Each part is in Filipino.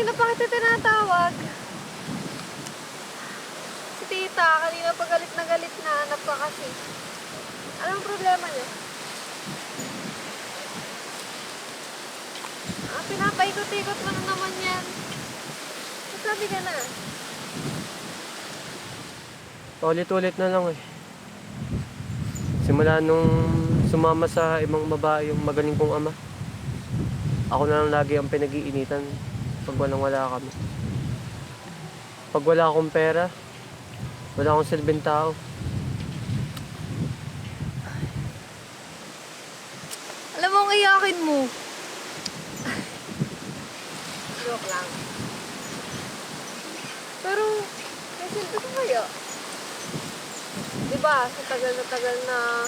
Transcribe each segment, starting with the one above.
kanina pa kita tinatawag. Si tita, kanina pa galit na hanap ka kasi. Anong problema niyo? Pinapaikot-ikot mo na naman yan. Sabi ka na. Paulit-ulit na lang eh. Simula nung sumama sa ibang babae yung magaling kong ama, ako na lang lagi ang pinag-iinitan pag walang-wala kami. Pag wala akong pera, wala akong silbing tao. Alam mo, ang iyakin mo. Joke lang. Pero, may silbi ko kaya. Diba, sa tagal na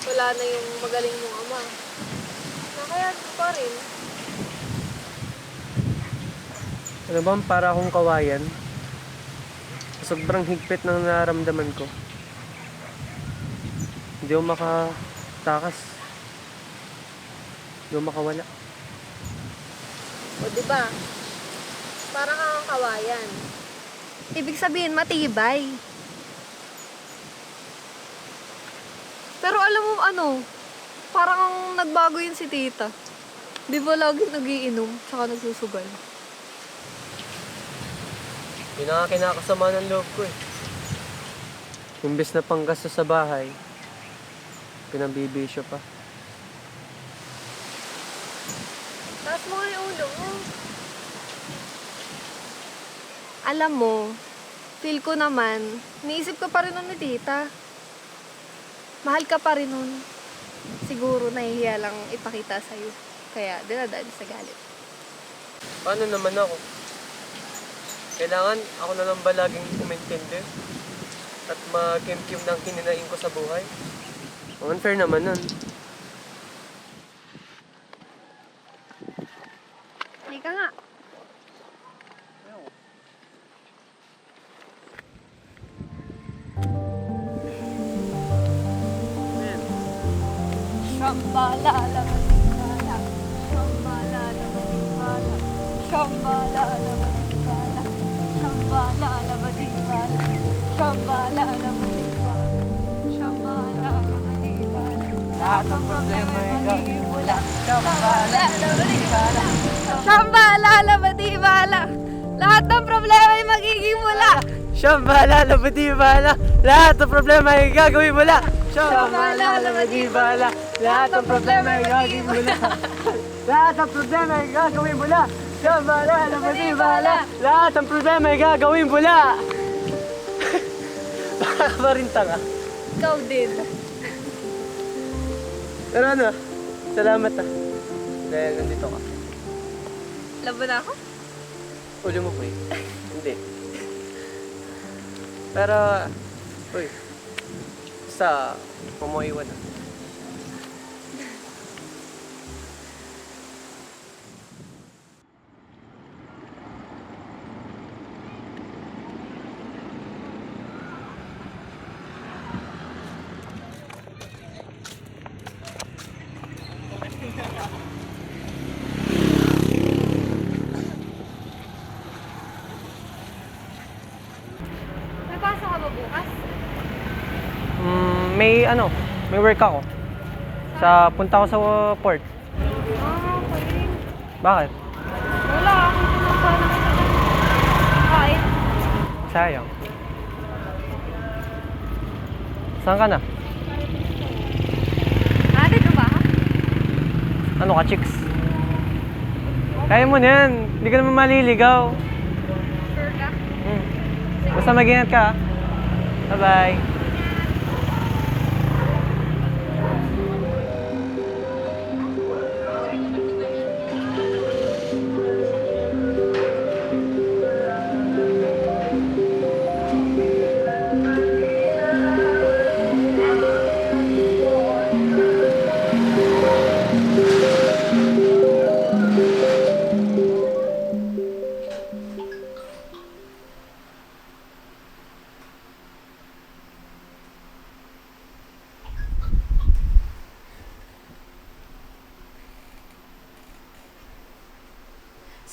wala na yung magaling mong ama. Nakayag ko pa rin. Ano ba, para akong kawayan? Sobrang higpit ng nararamdaman ko. Hindi ako makatakas. Hindi ako makawala. O diba, parang kang kawayan. Ibig sabihin, matibay. Pero alam mo ano, parang ang nagbago yun si tita. Di ba lagi nagiinom, tsaka nagsusugal? Yun ang kinakasama ng loob ko eh. Imbes na panggastos sa bahay, pinambibisyo pa. Taas mo nga yung ulo mo. Alam mo, feel ko naman, niisip ka pa rin nun ni tita. Mahal ka pa rin nun. Siguro nahihiya lang ipakita sa'yo. Kaya dinadaan sa galit. Paano naman ako? Kailangan ako na lang ba laging umintindi? At makimkim ng kininain ko sa buhay? Ang unfair naman nun. Halika nga. Shambhala, lamadibala. Shambhala, lamadibala. Shambhala, lamadibala. Shambhala, lamadibala. Shambhala, lamadibala. Shambhala, lamadibala. Lahat ng problema ay magiging wala. Shambhala, lamadibala. Shambhala, lamadibala. Lahat ng problema ay magiging wala. Shambhala, labadibala. Lahat ng problema ay gagawin mo la. Shambhala, labadibala. Lahat ng problema ay gagawin mo la. Lahat ng problema ay gagawin mo la. Shambhala, labadibala. Lahat ng problema ay gagawin mo la. Baka ka pa rin tanga. Ikaw din. Pero ano, salamat ah. Dahil nandito ka. Laban na ako? Ulo mo po eh. Hindi. Pero, uy, sa pamoiwan ah. May pasok ka ba bukas? May work ako. Punta ako sa port. Okay. Bakit? Wala, akong pinagpa na kita ng kain. Sayang. Saan ka na? Ate, ito ba? Ano ka, chicks? Kaya mo na yan. Hindi ka naman maliligaw. Sure ka? Basta mag-ingat ka. Bye-bye.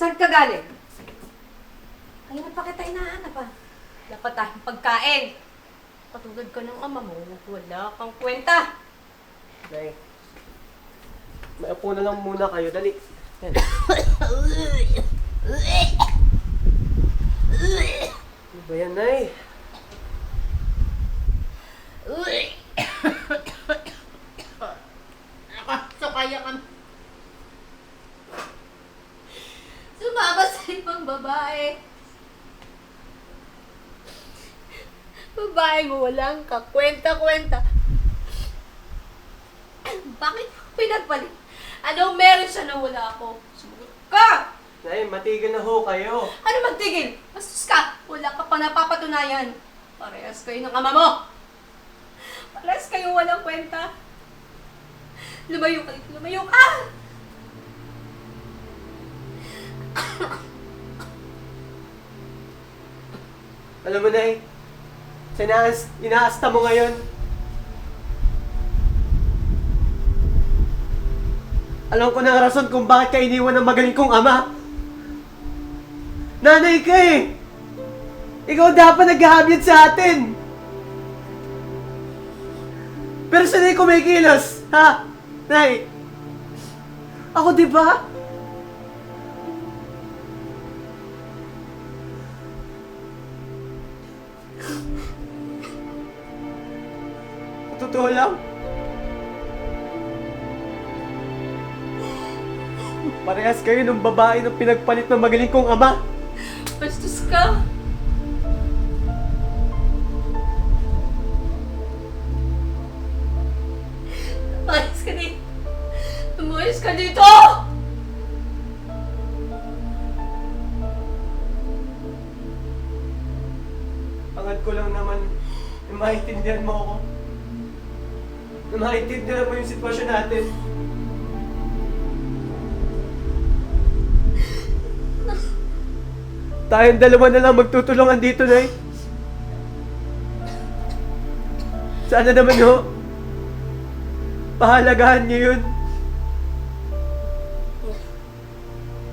Saan ka galing? Kanina pa kita hinahanap ah. Wala pa tayong pagkain. Katulad ka ng ama mo, wala kang kwenta. Nay, may upo na lang muna kayo. Dali. Yan. Ano ba yan, Nay? So kaya ka sumama sa ibang babae. Babae mo walang kakwenta-kwenta. Bakit mo pinagpalit? Anong meron siya na wala ako? Sumagot ka! Nay, matigil na ho kayo. Ano magtigil? Bastos ka! Wala ka pa napapatunayan. Parehas kayo ng ama mo. Parehas kayo walang kwenta. Lumayo ka dito, lumayo ka! Alam mo, Nay, inaasta mo ngayon. Alam ko na ang rason kung bakit ka iniwan ng magaling kong ama. Nanay ka eh! Ikaw dapat naghahabyad sa atin! Pero saan ko may kilos? Ha? Nay? Ako di ba? Totoo lang. Parehas kayo ng babae ng pinagpalit ng magaling kong ama. Bastos ka! Lumayas ka dito! Lumayas ka dito! Pangad ko lang naman na maintindihan mo ako. Na maintindihan mo yung sitwasyon natin. Tayong dalawa na lang magtutulungan dito, Nay. Sana naman ho, pahalagahan niyo yun.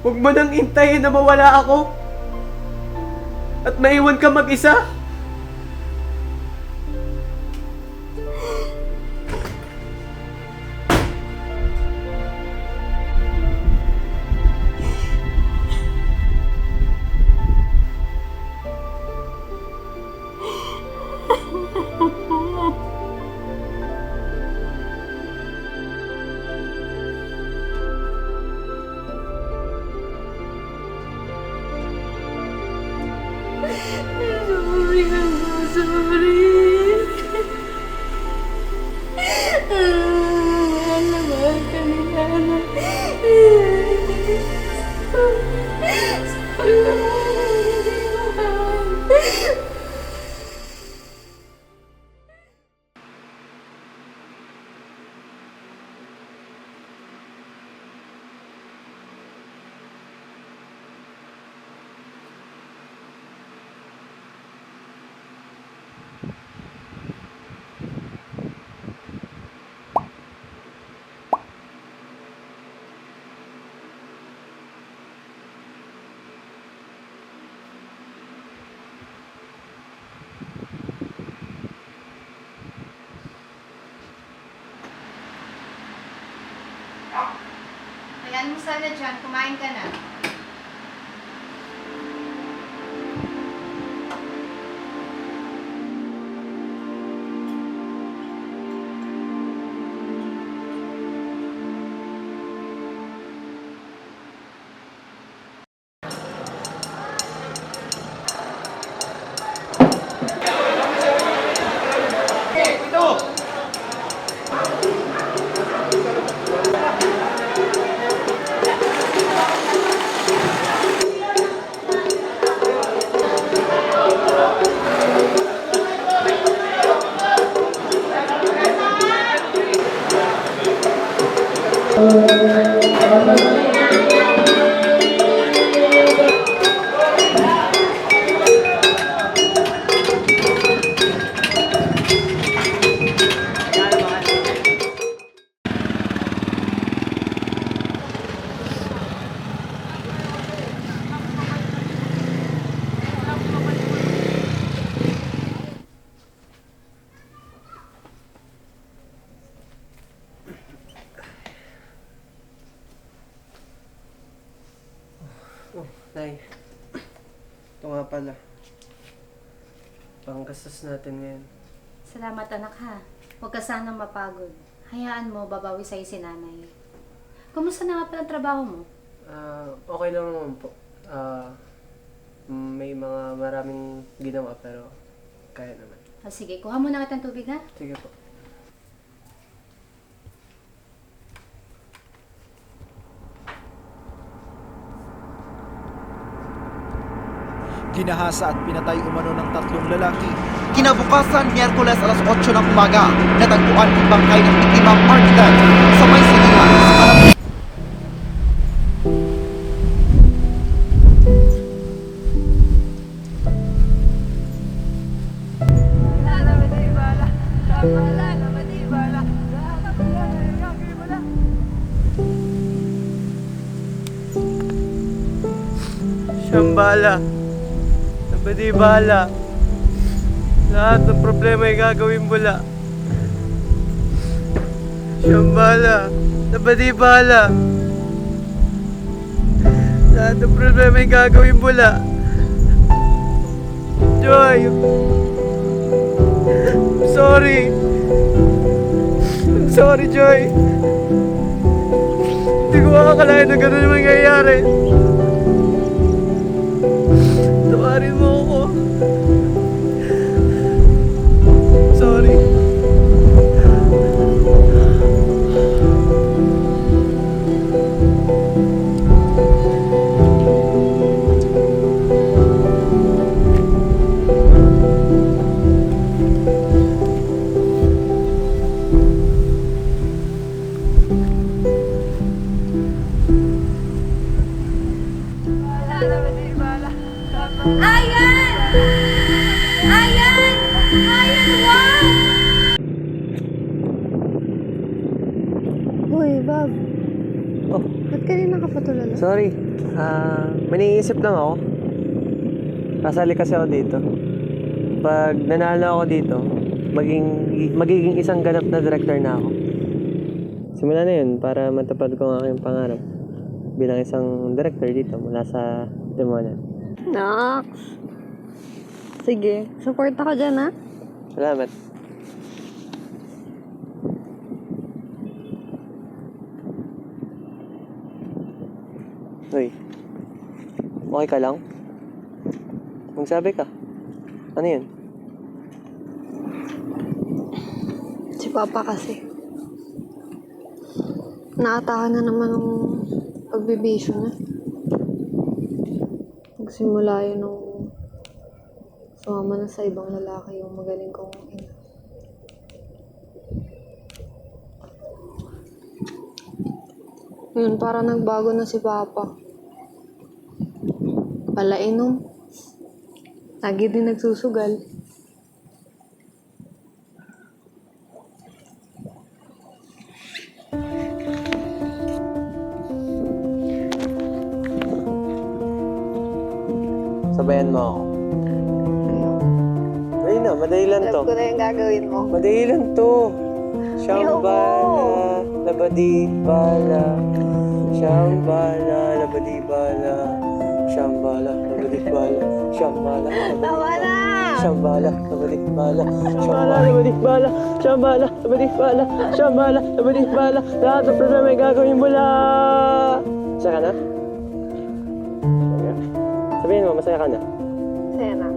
Huwag mo nang intayin na mawala ako at maiwan ka mag-isa. Ayan mo sana dyan, kumain ka na. Nay. Ito nga pala. Panggastos natin ngayon. Salamat anak ha. Huwag ka sanang mapagod. Hayaan mo, babawi sa'yo si nanay. Kumusta na nga pala ang trabaho mo? Okay lang naman po. May maraming ginawa pero kaya naman. Sige, kuha mo na kitang tubig ha. Sige po. Ginahasa at pinatay umano ng 3 lalaki. Kinabukasan, Miyerkules alas 8 ng umaga, natagpuan ang bangkay ng biktimang artigan sa may silingan sa Alabang. Shambhala. Nabadibala. Lahat ng problema ay gagawin bula. Shambhala. Nabadibala. Lahat ng problema ay gagawin bula. Joy. I'm sorry. I'm sorry, Joy. Hindi ko makakalain na gano'n yung mangyayari. Tawarin mo ako. Sorry. Ayan! Ayan! Ayan, wow! Hoy, Bob. Oh, Ba't kanina ka pa tulala? sorry. May naiisip lang ako. Kasali kasi ako dito. Pag nanalo ako dito, magiging isang ganap na director na ako. Simula na yun para matupad ko ang aking pangarap bilang isang director dito mula sa Timonan. Nox. Sige, support ako dyan, ha? Salamat. Uy, okay ka lang? Magsabi ka. Ano yun? Si Papa kasi. Naatake na naman ng pagbibisyo na. Nagsimula yun nung sumama na sa ibang lalaki yung magaling kong ina. Yun, para nagbago na si Papa. Palainom. Lagi din nagsusugal. Sabayan mo ako. Ayun na, madali lang to. Alam ko na yung gagawin mo. Madali lang to. Shambhala, labadi bala. Shambhala, labadi bala. Shambhala, labadi bala. Shambhala, Tama na! Shambhala, labadi bala. Shambhala, labadi bala. Shambhala, labadi bala. Shambhala, labadi bala. Lahat ng problema ay gagawin mo lang. Masaya ka na? Sabihin mo, masaya ka na? Sena.